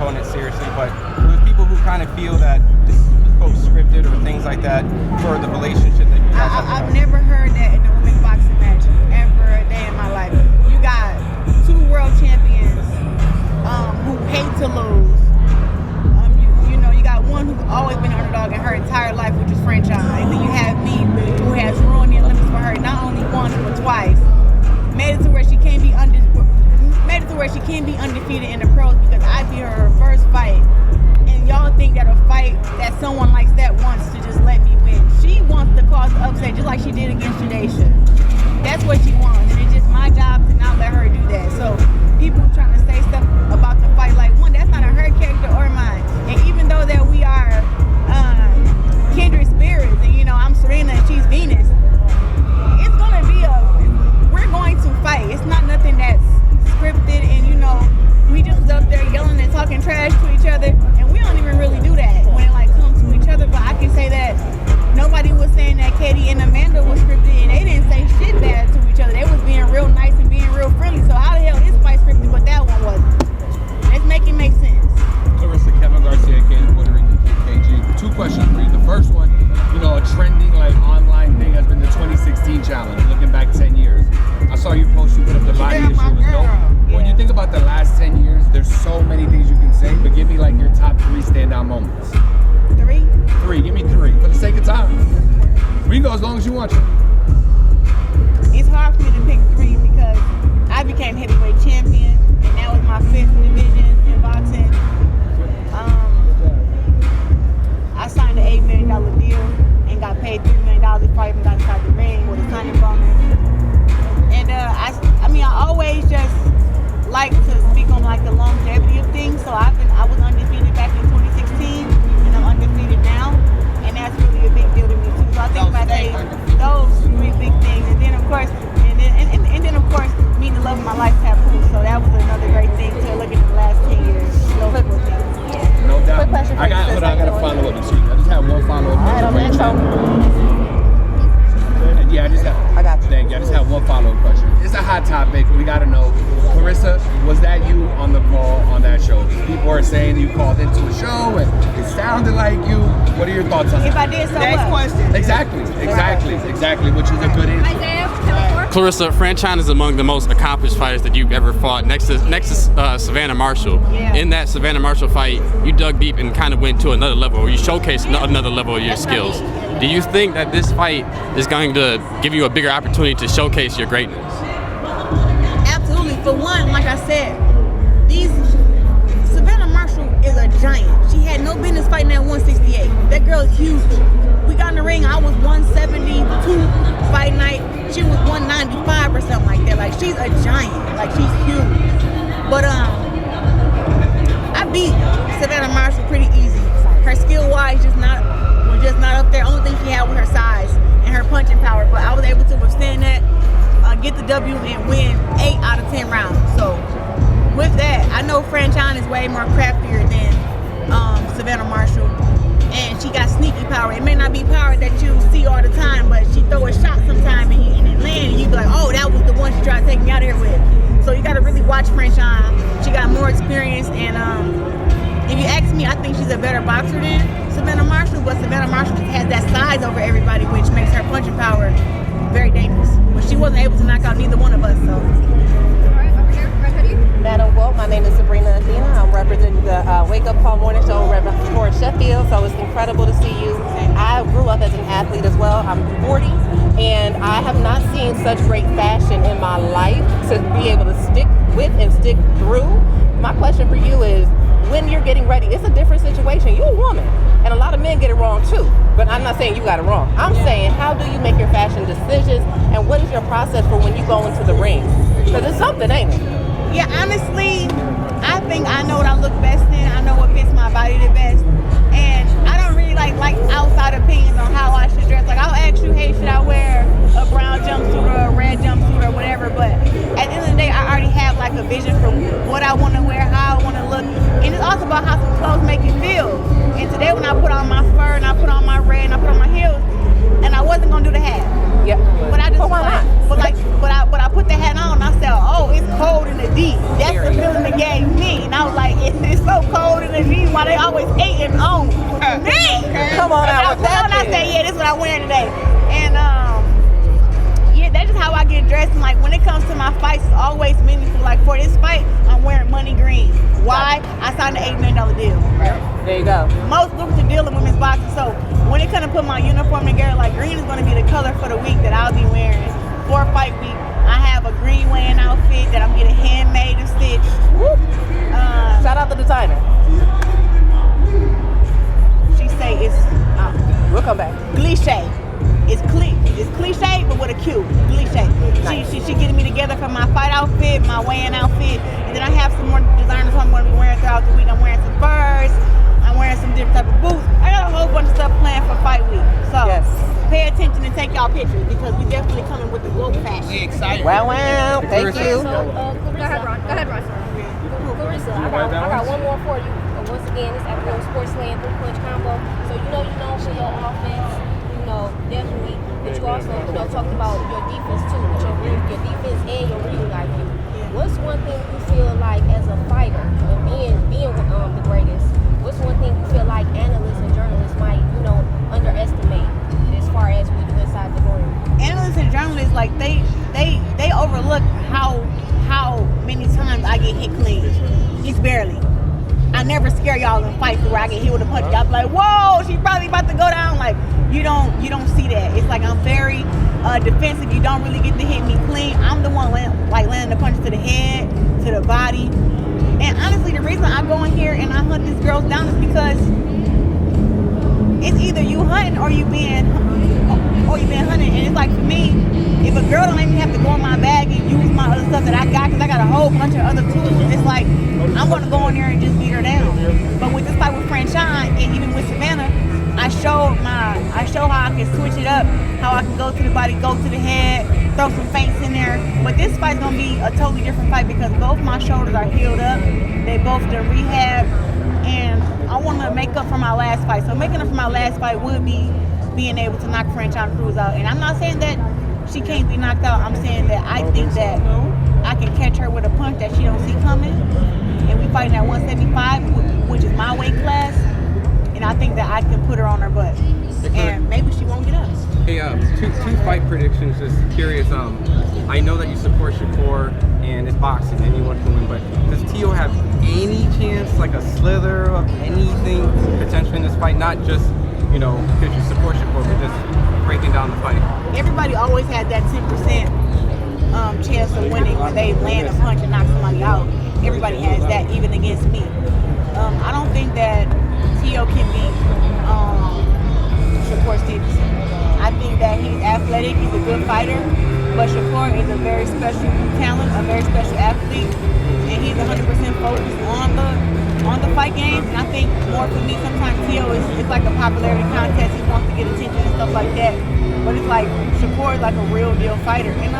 opponent seriously, but there's people who kind of feel that this is quote scripted or things like that for the relationship that you guys have. I've never heard that in a women's boxing match ever a day in my life. You got 2 world champions who hate to lose. You got one who's always been an underdog in her entire life, which is Franchon. And then you have me, who has ruined the Olympics for her not only once but twice. Made it to where she can't be undefeated in the pros because I beat her first fight. And y'all think that a fight that someone likes that wants to just let me win. She wants to cause the upset just like she did against Jadaisha. That's what she wants, and it's just my job to not let her do that. So people trying to say stuff about the fight, like, one, that's not in her character or mine. And even though that we are kindred spirits, and I'm Serena and she's Venus, it's gonna be we're going to fight. It's not nothing that's scripted, and we just was up there yelling and talking trash to each other, and we don't even really do that when it comes to each other. But I can say that nobody was saying that Katie and Amanda was scripted, and they didn't say shit bad to each other. They was being real nice and being real friendly. So how the hell this fight scripted, but that one wasn't? Let's make it make sense. Claressa, Kevin Garcia, Katie Puerto Rican, KG. 2 questions for you. The first one, a trending online thing has been the 2016 challenge. Looking back 10 years, I saw you post. You put up the body issue. It was dope. When you think about the last 10 years, there's so many things you can say, but give me your top 3 standout moments. 3? 3, give me 3, for the sake of time. We can go as long as you want to. It's hard for me to pick 3 because I became heavyweight champion, and that was my 5th division in boxing. I signed an $8 million deal and got paid $3 million before I even got inside the ring with a signing bonus. And I always just like to speak on the longevity of things. So I was undefeated back in 2016, and I'm undefeated now, and that's really a big deal to me too. So I think if I say those 3 big things, and then of course, meeting the love of my life, Tapu. So that was another great thing to look at the last 10 years. So no doubt. Quick question for I got a follow up. Excuse me. I just have one follow up question for you. Yeah, I got you. Thank you. I just have one follow-up question. It's a hot topic. We got to know. Claressa, was that you on the call on that show? People are saying you called into a show and it sounded like you. What are your thoughts on that? If I did, so Next question. Exactly, which is a good answer. Claressa, Franchon is among the most accomplished fighters that you've ever fought, next to Savannah Marshall. Yeah. In that Savannah Marshall fight, you dug deep and kind of went to another level, or you showcased another level of your skills. Do you think that this fight is going to give you a bigger opportunity to showcase your greatness? Absolutely. For one, like I said, Savannah Marshall is a giant. She had no business fighting at 168. That girl is huge. We got in the ring, I was 172 fight night. She was 195 or something like that. She's a giant. She's huge. But I beat Savannah Marshall pretty easy. Her skill-wise was just not up there. Only thing she had was her size and her punching power. But I was able to withstand that, get the W, and win 8 out of 10 rounds. So with that, I know Franchon is way more craftier than Savannah Marshall. And she got sneaky power. It may not be power that you see all the time, but she throw a shot sometime and it land, and you be like, oh, that was the one she tried to take me out of here with. So you got to really watch Franchon. She got more experience, and if you ask me, I think she's a better boxer than Savannah Marshall, but Savannah Marshall just has that size over everybody, which makes her punching power very dangerous. But she wasn't able to knock out neither one of us, so. Madam Wolf, my name is Sabrina Athena. I'm representing the Wake Up Call Morning Show for Sheffield, so it's incredible to see you. I grew up as an athlete as well. I'm 40, and I have not seen such great fashion in my life to be able to stick with and stick through. My question for you is, when you're getting ready, it's a different situation. You're a woman, and a lot of men get it wrong too. But I'm not saying you got it wrong. I'm saying, how do you make your fashion decisions, and what is your process for when you go into the ring? Because it's something, ain't it? Yeah, honestly, I think I know what I look best in. I know what fits my body the best. And I don't really like outside opinions on how I should dress. I'll ask you, hey, should I wear a brown jumpsuit or a red jumpsuit or whatever? But at the end of the day, I already have a vision for what I want to wear, how I want to look. And it's also about how some clothes make you feel. And today when I put on my fur and I put on my red and I put on my heels, and I wasn't going to do the hat. Yeah. But I just but I put the hat on and I said, oh, it's cold in the deep. That's the feeling it gave me. And I was like, it's so cold dressing. Like when it comes to my fights, it's always meaningful. Like for this fight, I'm wearing money green. Why? I signed an $8 million deal. There you go. Most lucrative deal in women's boxing. So when it comes to put my uniform together, like green is going to be the color for the week that I'll be wearing for fight week. I have a green weighing outfit that I'm getting handmade and stitched. Shout out to the designer. She say it's We'll come back. cliche. It's cliche, but with a Q. Cliche. Nice. She getting me together for my fight outfit, my weighing outfit, and then I have some more designers I'm going to be wearing throughout the week. I'm wearing some furs. I'm wearing some different type of boots. I got a whole bunch of stuff planned for fight week. So Yes. pay attention and take y'all pictures because we definitely coming with the woke fashion. We excited. Wow. Thank you. So, go ahead, Ron. Claressa, I got one more for you. Once again, it's at World Sports Land 3-punch combo. So you know for your offense, definitely. But you also, talked about your defense too, with your defense and your reading IQ. What's one thing you feel like as a fighter, being the greatest? What's one thing you feel like analysts and journalists might, underestimate as far as we do inside the room? Analysts and journalists, like they overlook how many times I get hit clean. It's barely. I never scare y'all in fights where I get hit with a punch. Y'all be like, whoa, she's probably about to go down. Like you don't see that. It's like I'm very defensive. You don't really get to hit me clean. I'm the one landing the punches to the head, to the body. And honestly, the reason I go in here and I hunt these girls down is because it's either you hunting or you being hunted. And it's like for me, if a girl don't let me have to go in my bag and use my other stuff that I got, because I got a whole bunch of other tools, it's like I'm going to go in there and just beat her down. But with this fight with Franchon and even with Savannah, I show how I can switch it up, how I can go to the body, go to the head, throw some feints in there. But this fight's gonna be a totally different fight because both my shoulders are healed up. They both done rehab, and I want to make up for my last fight. So making up for my last fight would be being able to knock Franchon Cruz out. And I'm not saying that she can't be knocked out. I'm saying that I think that I can catch her with a punch that she don't see coming. And we fighting at 175, which is my weight class. And I think that I can put her on her butt. And maybe she won't get up. Hey, two fight predictions. Just curious. I know that you support Shakur and it's boxing. Anyone can win, but does Tio have any chance, like a slither of anything potentially in this fight? Not just because you support Shakur, but just breaking down the fight. Everybody always had that 10% chance of winning when they land a punch and knock somebody out. Everybody has that, even against me. I don't think that Tio can beat Shakur Stevenson. I think that he's athletic, he's a good fighter, but Shakur is a very special talent, a very special athlete, and he's 100% focused on the fight game. And I think more for me, sometimes Tio it's like a popularity contest. He wants to get attention and stuff like that. But it's like Shakur is like a real deal fighter, and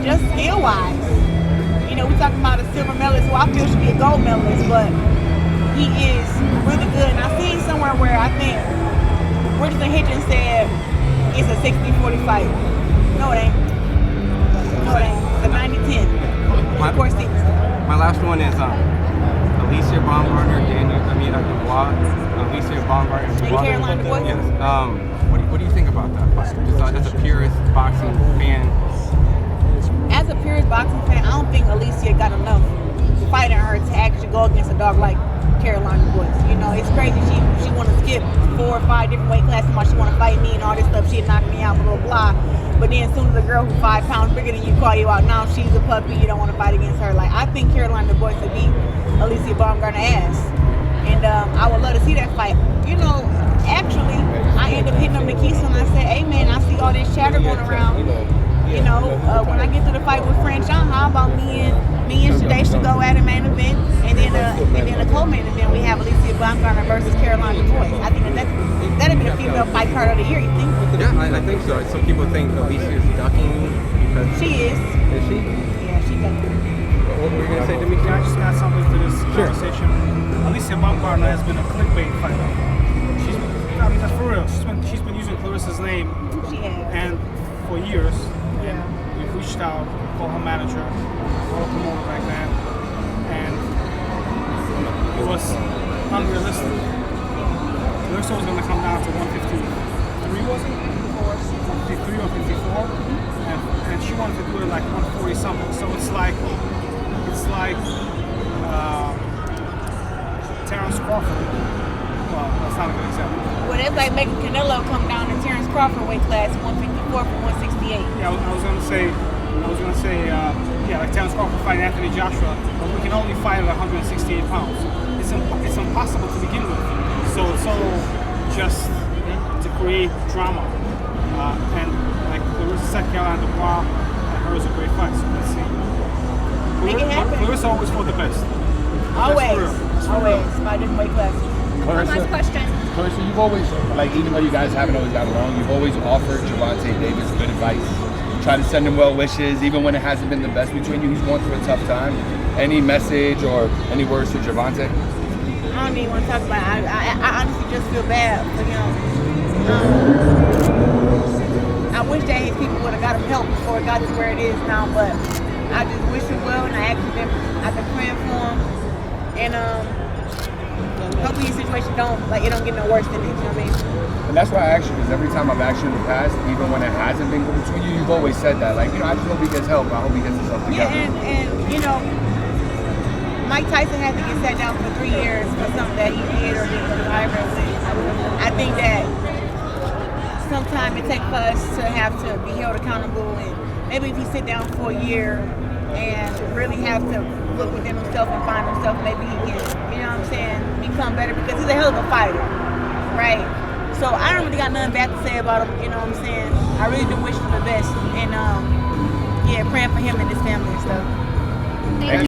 just skill wise, we talking about a silver medalist who I feel should be a gold medalist, but he is really good. And I seen somewhere where I think Richardson Hitchens said it's a 60-40 fight. No, it ain't. It's a 90-10. Of course, my last one is Alicia Baumgartner, Dubois. Alicia Baumgartner, Dubois. And Caroline Dubois? Yes. What do you think about that fight? Just as a purist boxing fan. As a purist boxing fan, I don't think Alicia got enough fight in her to actually go against a dog like Caroline Dubois. It's crazy. She want to skip 4 or 5 different weight classes while she want to fight me and all this stuff. She'd knock me out, blah, blah, blah. But then as soon as a girl who's 5 pounds bigger than you call you out, now she's a puppy, you don't want to fight against her. Like, I think Caroline Dubois would beat Alicia Baumgartner ass. And I would love to see that fight. Actually, I ended up hitting up Nikisa and I said, hey man, I see all this chatter going around. When I get to the fight with Franchon, how about me and Shade should go at a main event, and then a co-main event we have Alicia Baumgartner versus Caroline Dubois. I think that'd be the female fight card of the year. You think? Yeah, I think so. Some people think Alicia is ducking because she is. Is she? Yeah, she ducking. What were you gonna say, Demetri? I just got something to this conversation. Alicia Baumgartner has been a clickbait fighter. That's for real. She's been using Claressa's name. She has. And for years. We've reached out, called her manager, called her promoter back then, and it was unrealistic. Claressa was going to come down to 153, was it? 153 or 54. and she wanted to do it like 140 something. So it's like Terrence Crawford. Well, that's not a good example. Well, that's like making Canelo come down to Terrence Crawford weight class, 154 from 168. Yeah, I was gonna say, like Terrence Crawford fighting Anthony Joshua, but we can only fight at 168 pounds. It's impossible to begin with. So it's all just to create drama. And like Claressa said, Caroline Dubois and her is a great fight. So let's see. Make it happen. Claressa always for the best. Always. Fight different weight classes. Last question. Claressa, you've always, like, even though you guys haven't always got along, you've always offered Gervonta Davis good advice. Try to send him well wishes, even when it hasn't been the best between you. He's going through a tough time. Any message or any words to Gervonta? I don't even want to talk about it. I honestly just feel bad for him. I wish that his people would have got him help before it got to where it is now, but I just wish him well, and I've been praying for him, and hopefully his situation don't get no worse than it, you know what I mean? And that's why I asked you, because every time I've asked you in the past, even when it hasn't been good between you, you've always said that. Like, I just hope he gets help. I hope he gets himself together. Yeah, and Mike Tyson had to get sat down for 3 years for something that he did or didn't, however it went. I think that sometimes it takes for us to have to be held accountable, and maybe if he sit down for a year and really have to look within himself and find himself, maybe he can, you know what I'm saying, become better, because he's a hell of a fighter, right? So I don't really got nothing bad to say about him, you know what I'm saying? I really do wish him the best, and praying for him and his family and stuff. Thank you.